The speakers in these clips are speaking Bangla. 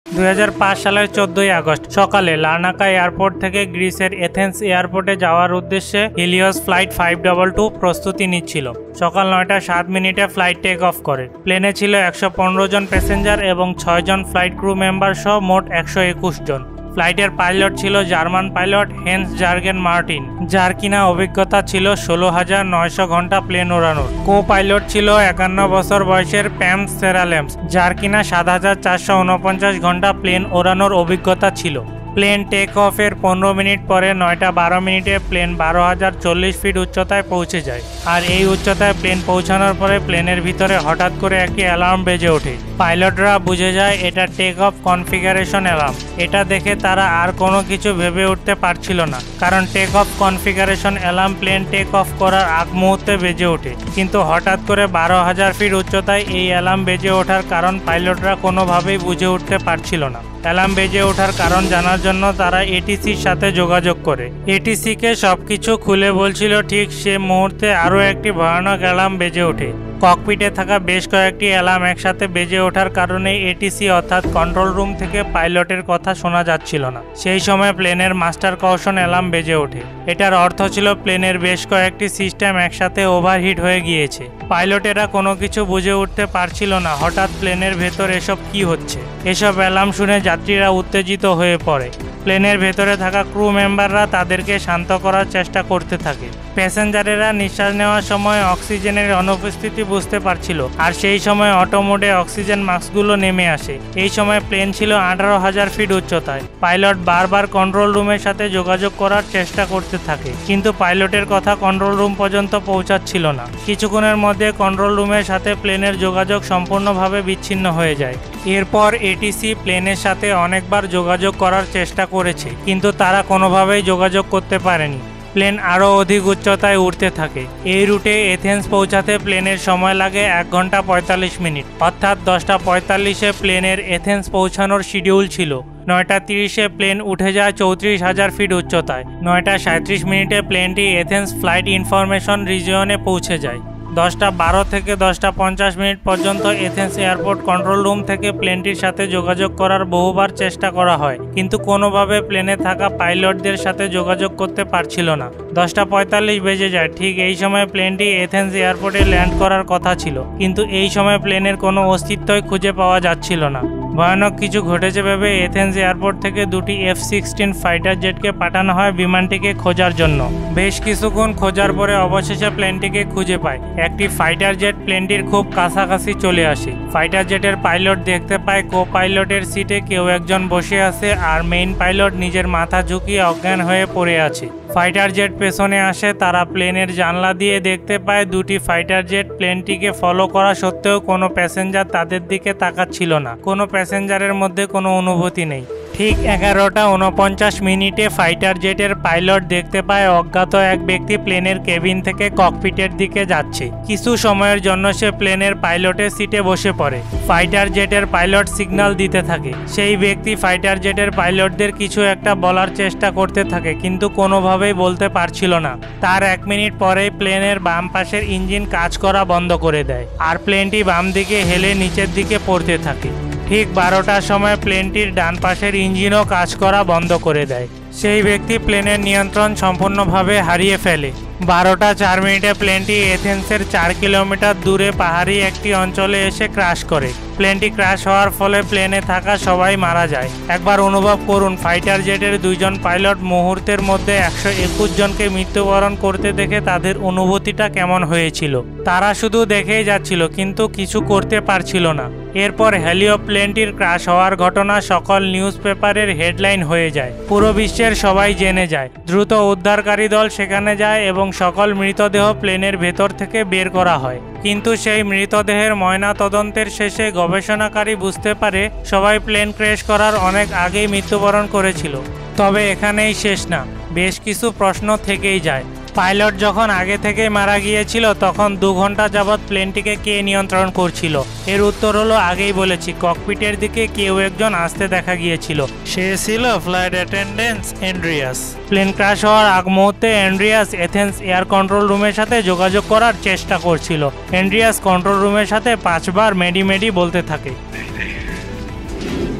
2005 সালের 14 আগস্ট সকালে লার্নাকা এয়ারপোর্ট থেকে গ্রিসের এথেন্স এয়ারপোর্টে যাওয়ার উদ্দেশ্যে হিলিওস ফ্লাইট 522 প্রস্তুতি নিচ্ছিল। সকাল 9টা 7 মিনিটে ফ্লাইট টেক অফ করে। প্লেনে ছিল 115 জন প্যাসেঞ্জার এবং 6 জন ফ্লাইট ক্রু মেম্বার সহ মোট 121 জন। ফ্লাইটের পাইলট ছিল German pilot Hans Jurgen Martin, যার কিনা অভিজ্ঞতা ছিল 16,900 ঘন্টা প্লেন ওড়ানোর। কো পাইলট ছিল 51 বছর বয়সের প্যাম সেরালেমস, যার কিনা 7,449 ঘন্টা প্লেন ওড়ানোর অভিজ্ঞতা ছিল। প্লেন টেক অফের 15 মিনিট পরে 9টা 12 মিনিটে প্লেন 12,040 ফিট উচ্চতায় পৌঁছে যায়। আর এই উচ্চতায় প্লেন পৌঁছানোর পরে প্লেনের ভিতরে হঠাৎ করে একটি অ্যালার্ম বেজে ওঠে। পাইলটরা বুঝে যায় এটা টেক অফ কনফিগারেশন অ্যালার্ম। এটা দেখে তারা আর কোনো কিছু ভেবে উঠতে পারছিল না, কারণ take off configuration alarm plane take off করার আগ মুহূর্তে বেজে ওঠে। কিন্তু হঠাৎ করে 12,000 ফিট উচ্চতায় এই অ্যালার্ম বেজে ওঠার কারণ পাইলটরা কোনোভাবেই বুঝে উঠতে পারছিল না। অ্যালার্ম বেজে ওঠার কারণ জানার জন্য তারা এটিসির সাথে যোগাযোগ করে। এটিসিকে সবকিছু খুলে বলছিল। ঠিক সে মুহূর্তে আরও একটি ভয়ানক অ্যালার্ম বেজে ওঠে। ককপিটে থাকা বেশ কয়েকটি অ্যালার্ম একসাথে বেজে ওঠার কারণে এটিসি অর্থাৎ কন্ট্রোল রুম থেকে পাইলটের কথা শোনা যাচ্ছিল না। সেই সময় প্লেনের মাস্টার কশন অ্যালার্ম বেজে ওঠে। এটার অর্থ ছিল প্লেনের বেশ কয়েকটি সিস্টেম একসাথে ওভারহিট হয়ে গিয়েছে। পাইলটেরা কোনো কিছু বুঝে উঠতে পারছিল না হঠাৎ প্লেনের ভেতর এসব কি হচ্ছে। এসব অ্যালার্ম শুনে যাত্রীরা উত্তেজিত হয়ে পড়ে। প্লেনের ভেতরে থাকা ক্রু মেম্বাররা তাদেরকে শান্ত করার চেষ্টা করতে থাকে। প্যাসেঞ্জারেরা নিঃশ্বাস নেওয়ার সময় অক্সিজেনের অনুপস্থিতি বুঝতে পারছিল, আর সেই সময় অটো মোডে অক্সিজেন মাস্কগুলো নেমে আসে। এই সময় প্লেন ছিল 18,000 ফিট উচ্চতায়। পাইলট বারবার কন্ট্রোল রুমের সাথে যোগাযোগ করার চেষ্টা করতে থাকে, কিন্তু পাইলটের কথা কন্ট্রোল রুম পর্যন্ত পৌঁছাচ্ছিল না। কিছুক্ষণের মধ্যে কন্ট্রোল রুমের সাথে প্লেনের যোগাযোগ সম্পূর্ণভাবে বিচ্ছিন্ন হয়ে যায়। এরপর এটিসি প্লেনের সাথে অনেকবার যোগাযোগ করার চেষ্টা করেছে, কিন্তু তারা কোনোভাবেই যোগাযোগ করতে পারেনি। প্লেন আরও অধিক উচ্চতায় উঠতে থাকে। এই রুটে এথেন্স পৌঁছাতে প্লেনের সময় লাগে 1 ঘন্টা 45 মিনিট, অর্থাৎ 10টা 45-এ প্লেনের এথেন্স পৌঁছানোর শিডিউল ছিল। 9টা 30-এ প্লেন উঠে যায় 34,000 ফিট উচ্চতায়। 9টা 37 মিনিটে প্লেনটি এথেন্স ফ্লাইট ইনফরমেশন রিজিয়নে পৌঁছে যায়। 10টা 12 থেকে 10টা 50 মিনিট পর্যন্ত এথেন্স এয়ারপোর্ট কন্ট্রোল রুম থেকে প্লেনটির সাথে যোগাযোগ করার বহুবার চেষ্টা করা হয়, কিন্তু কোনোভাবে প্লেনে থাকা পাইলটদের সাথে যোগাযোগ করতে পারছিল না। 10টা 45 বেজে যায়। ঠিক এই সময় প্লেনটি এথেন্স এয়ারপোর্টে ল্যান্ড করার কথা ছিল, কিন্তু এই সময় প্লেনের কোনো অস্তিত্বই খুঁজে পাওয়া যাচ্ছিল না। ভয়ানক কিছু ঘটেছে ভেবে এথেন্স এয়ারপোর্ট থেকে দুটি F-16 ফাইটার জেটকে পাঠানো হয় বিমানটিকে খোঁজার জন্য। বেশ কিছুক্ষণ খোঁজার পরে অবশেষে প্লেনটিকে খুঁজে পায়। একটি ফাইটার জেট প্লেনটির খুব কাছাকাছি চলে আসে। ফাইটার জেটের পাইলট দেখতে পায় কো পাইলটের সিটে কেউ একজন বসে আছে, আর মেইন পাইলট নিজের মাথা ঝুঁকিয়ে অজ্ঞান হয়ে পড়ে আছে। ফাইটার জেট পেছনে আসে। তারা প্লেনের জানলা দিয়ে দেখতে পায় দুটি ফাইটার জেট প্লেনটিকে ফলো করা সত্ত্বেও কোনো প্যাসেঞ্জার তাদের দিকে তাকাচ্ছিল না। কোনো প্যাসেঞ্জারের মধ্যে কোনো অনুভূতি নেই। ঠিক 11টা 49 মিনিটে ফাইটার জেটের পাইলট দেখতে পায় অজ্ঞাত এক ব্যক্তি প্লেনের কেবিন থেকে ককপিটের দিকে যাচ্ছে। কিছু সময়ের জন্য সে প্লেনের পাইলটের সিটে বসে পড়ে। ফাইটার জেটের পাইলট সিগন্যাল দিতে থাকে। সেই ব্যক্তি ফাইটার জেটের পাইলটদের কিছু একটা বলার চেষ্টা করতে থাকে, কিন্তু কোনোভাবেই বলতে পারছিল না। তার 1 মিনিট পরেই প্লেনের বাম পাশের ইঞ্জিন কাজ করা বন্ধ করে দেয়, আর প্লেনটি বাম দিকে হেলে নিচের দিকে পড়তে থাকে। ঠিক 12টার সময় প্লেনটির ডান পাশের ইঞ্জিনও কাজ করা বন্ধ করে দেয়। সেই ব্যক্তি প্লেনের নিয়ন্ত্রণ সম্পূর্ণভাবে হারিয়ে ফেলে। 12টা 4 মিনিটে প্লেনটি এথেন্সের 4 কিলোমিটার দূরে পাহাড়ি একটি অঞ্চলে এসে ক্র্যাশ করে। প্লেনটি ক্র্যাশ হওয়ার ফলে প্লেনে থাকা সবাই মারা যায়। একবার অনুভব করুন, ফাইটার জেটের 2 জন পাইলট মুহূর্তের মধ্যে 121 জনকে মৃত্যুবরণ করতে দেখে তাদের অনুভূতিটা কেমন হয়েছিল। তারা শুধু দেখেই যাচ্ছিল, কিন্তু কিছু করতে পারছিল না। এরপর হেলিও প্লেনটির ক্র্যাশ হওয়ার ঘটনা সকল নিউজ পেপারের হেডলাইন হয়ে যায়। পুরো বিশ্বের সবাই জেনে যায়। দ্রুত উদ্ধারকারী দল সেখানে যায় এবং সকল মৃতদেহ প্লেনের ভেতর থেকে বের করা হয়। কিন্তু সেই মৃতদেহের ময়না তদন্তের শেষে গবেষণাকারী বুঝতে পারে সবাই প্লেন ক্র্যাশ করার অনেক আগেই মৃত্যুবরণ করেছিল। তবে এখানেই শেষ না, বেশ কিছু প্রশ্ন থেকেই যায়। পাইলট যখন আগে থেকেই মারা গিয়েছিল তখন 2 ঘন্টা যাবৎ প্লেনটিকে কে নিয়ন্ত্রণ করছিল? এর উত্তর হলো আগেই বলেছি, ককপিটের দিকে কেউ একজন আসতে দেখা গিয়েছিল। সে ছিল flight attendant Andreas. Plane crash হওয়ার আগ মুহূর্তে অ্যান্ড্রিয়াস এথেন্স এয়ার কন্ট্রোল রুমের সাথে যোগাযোগ করার চেষ্টা করছিল। অ্যান্ড্রিয়াস কন্ট্রোল রুমের সাথে 5 বার মেডি মেডি বলতে থাকে।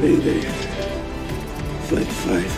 Mayday. Flight 5.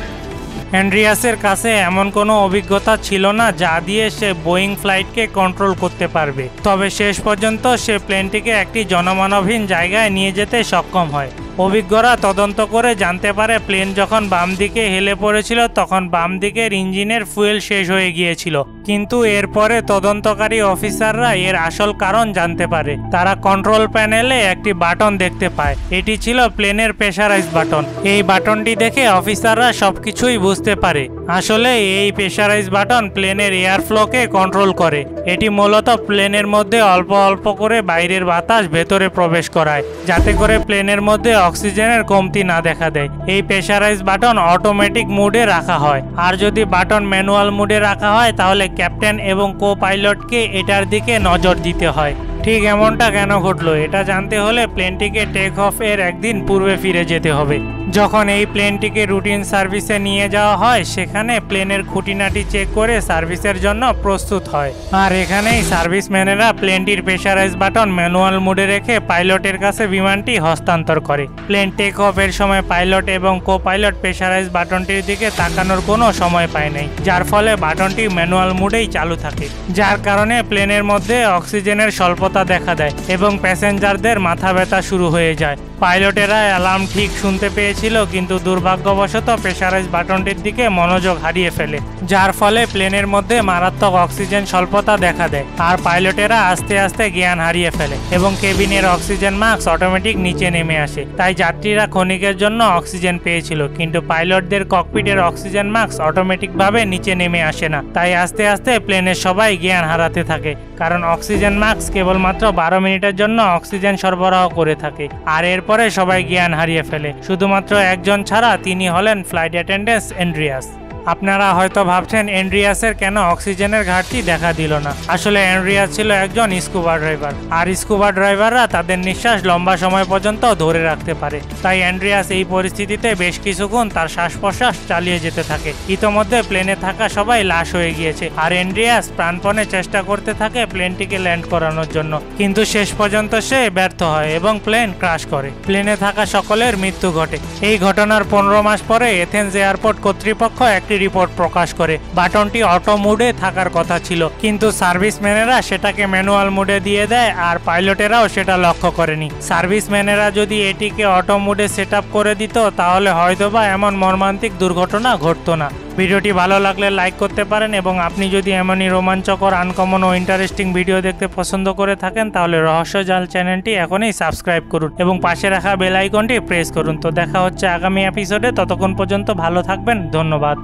অ্যান্ড্রিয়াসের কাছে এমন কোনো অভিজ্ঞতা ছিল না যা দিয়ে সে বোয়িং ফ্লাইটকে কন্ট্রোল করতে পারবে, তবে শেষ পর্যন্ত সে প্লেনটিকে একটি জনমানবহীন জায়গায় নিয়ে যেতে সক্ষম হয়। অভিজ্ঞরা তদন্ত করে জানতে পারে প্লেন যখন বাম দিকে হেলে পড়েছিল তখন বাম দিকের ইঞ্জিনের ফুয়েল শেষ হয়ে গিয়েছিল, কিন্তু এরপরে তদন্তকারী অফিসাররা এর আসল কারণ জানতে পারে। তারা কন্ট্রোল প্যানেলে একটি বাটন দেখতে পায়, এটি ছিল প্লেনের প্রেসারাইজ বাটন। এই বাটনটি দেখে অফিসাররা সবকিছুই বুঝতে পারে। আসলে এই প্রেসারাইজ বাটন প্লেনের এয়ার ফ্লোকে কন্ট্রোল করে। এটি মূলত প্লেনের মধ্যে অল্প অল্প করে বাইরের বাতাস ভেতরে প্রবেশ করায়, যাতে করে প্লেনের মধ্যে অক্সিজেনের কমতি না দেখা দেয়। এই প্রেসারাইজ বাটন অটোমেটিক মুডে রাখা হয়, আর যদি বাটন ম্যানুয়াল মুডে রাখা হয় তাহলে ক্যাপ্টেন এবং কো পাইলটকে এটার দিকে নজর দিতে হয়। ঠিক এমনটা কেন ঘটলো এটা জানতে হলে প্লেনটিকে টেক অফ এর একদিন পূর্বে ফিরে যেতে হবে। যখন এই প্লেনটিকে রুটিন সার্ভিসে নিয়ে যাওয়া হয় সেখানে প্লেনের খুঁটিনাটি চেক করে সার্ভিসের জন্য প্রস্তুত হয়, আর এখানেই সার্ভিসম্যানেরা প্লেনটির প্রেসারাইজ বাটন ম্যানুয়াল মোডে রেখে পাইলটের কাছে বিমানটি হস্তান্তর করে। প্লেন টেক অফ এর সময় পাইলট এবং কো পাইলট প্রেসারাইজ বাটনটির দিকে তাকানোর কোনো সময় পায় নাই, যার ফলে বাটনটি ম্যানুয়াল মোডেই চালু থাকে, যার কারণে প্লেনের মধ্যে অক্সিজেনের স্বল্পতা দেখা দেয় এবং প্যাসেঞ্জারদের মাথা ব্যথা শুরু হয়ে যায়। পাইলটেরা অ্যালার্ম ঠিক শুনতে পেয়েছিল, কিন্তু দুর্ভাগ্যবশত প্রেসারাইজ বাটনটির দিকে মনোযোগ হারিয়ে ফেলে, যার ফলে প্লেনের মধ্যে মারাত্মক অক্সিজেন স্বল্পতা দেখা দেয়, আর পাইলটেরা আস্তে আস্তে জ্ঞান হারিয়ে ফেলে এবং কেবিনের অক্সিজেন মাস্ক অটোমেটিক নিচে নেমে আসে। তাই যাত্রীরা ক্ষণিকের জন্য অক্সিজেন পেয়েছিল, কিন্তু পাইলটদের ককপিটের অক্সিজেন মাস্ক অটোমেটিকভাবে নিচে নেমে আসে না। তাই আস্তে আস্তে প্লেনের সবাই জ্ঞান হারাতে থাকে, কারণ অক্সিজেন মাস্ক কেবলমাত্র 12 মিনিটের জন্য অক্সিজেন সরবরাহ করে থাকে, আর এরপরে সবাই জ্ঞান হারিয়ে ফেলে, শুধুমাত্র একজন ছাড়া, তিনি হলেন ফ্লাইট অ্যাটেন্ডেন্ট অ্যান্ড্রিয়াস। আপনারা হয়তো ভাবছেন অ্যান্ড্রিয়াসের কেন অক্সিজেনের ঘাটতি দেখা দিল না। আসলে অ্যান্ড্রিয়াস ছিল একজন স্কুবা ড্রাইভার, আর স্কুবা ড্রাইভাররা তাদের নিঃশ্বাস লম্বা সময় পর্যন্ত ধরে রাখতে পারে। তাই অ্যান্ড্রিয়াস এই পরিস্থিতিতে বেশ কিছুক্ষণ তার শ্বাস প্রশ্বাস চালিয়ে যেতে থাকে। ইতোমধ্যে প্লেনে থাকা সবাই লাশ হয়ে গিয়েছে, আর অ্যান্ড্রিয়াস প্রাণপণে চেষ্টা করতে থাকে প্লেনটিকে ল্যান্ড করানোর জন্য, কিন্তু শেষ পর্যন্ত সে ব্যর্থ হয় এবং প্লেন ক্রাশ করে। প্লেনে থাকা সকলের মৃত্যু ঘটে। এই ঘটনার 15 মাস পরে এথেন্স এয়ারপোর্ট কর্তৃপক্ষ একটি রিপোর্ট প্রকাশ করে বাটনটি অটো মোডে থাকার কথা ছিল, কিন্তু সার্ভিসম্যানেরা সেটাকে ম্যানুয়াল মোডে দিয়ে দেয়, আর পাইলটেরাও সেটা লক্ষ্য করেনি। সার্ভিসম্যানেরা যদি এটিকে অটো মোডে সেট আপ করে দিত তাহলে হয়তোবা এমন মর্মান্তিক দুর্ঘটনা ঘটতো না। ভিডিওটি ভালো লাগলে লাইক করতে পারেন, এবং আপনি যদি এমনই রোমাঞ্চকর, আনকমন ও ইন্টারেস্টিং ভিডিও দেখতে পছন্দ করে থাকেন তাহলে রহস্যজাল চ্যানেলটি এখনই সাবস্ক্রাইব করুন এবং পাশে রাখা বেল আইকনটি প্রেস করুন। তো দেখা হচ্ছে আগামী এপিসোডে, ততক্ষণ পর্যন্ত ভালো থাকবেন, ধন্যবাদ।